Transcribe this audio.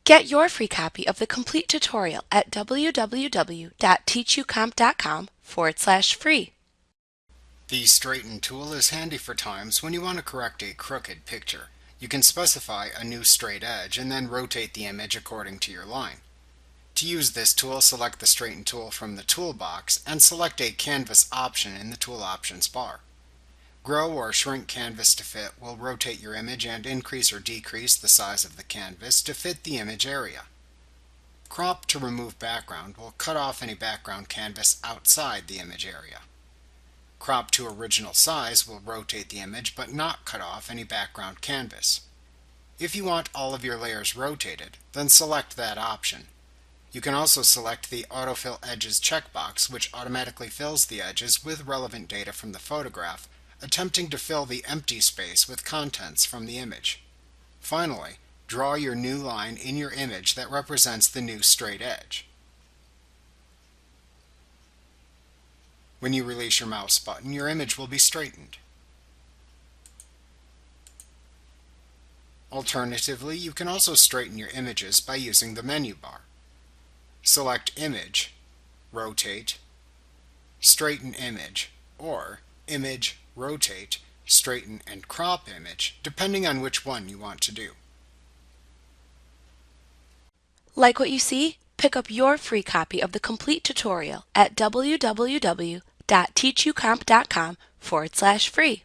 Get your free copy of the complete tutorial at www.teachucomp.com/free. The Straighten tool is handy for times when you want to correct a crooked picture. You can specify a new straight edge and then rotate the image according to your line. To use this tool, select the Straighten tool from the toolbox and select a Canvas option in the Tool Options bar. Grow or shrink canvas to fit will rotate your image and increase or decrease the size of the canvas to fit the image area. Crop to remove background will cut off any background canvas outside the image area. Crop to original size will rotate the image but not cut off any background canvas. If you want all of your layers rotated, then select that option. You can also select the Autofill Edges checkbox, which automatically fills the edges with relevant data from the photograph, attempting to fill the empty space with contents from the image. Finally, draw your new line in your image that represents the new straight edge. When you release your mouse button, your image will be straightened. Alternatively, you can also straighten your images by using the menu bar. Select Image, Rotate, Straighten Image, or Image, Rotate, Straighten and Crop Image, depending on which one you want to do. Like what you see? Pick up your free copy of the complete tutorial at www.teachucomp.com/free.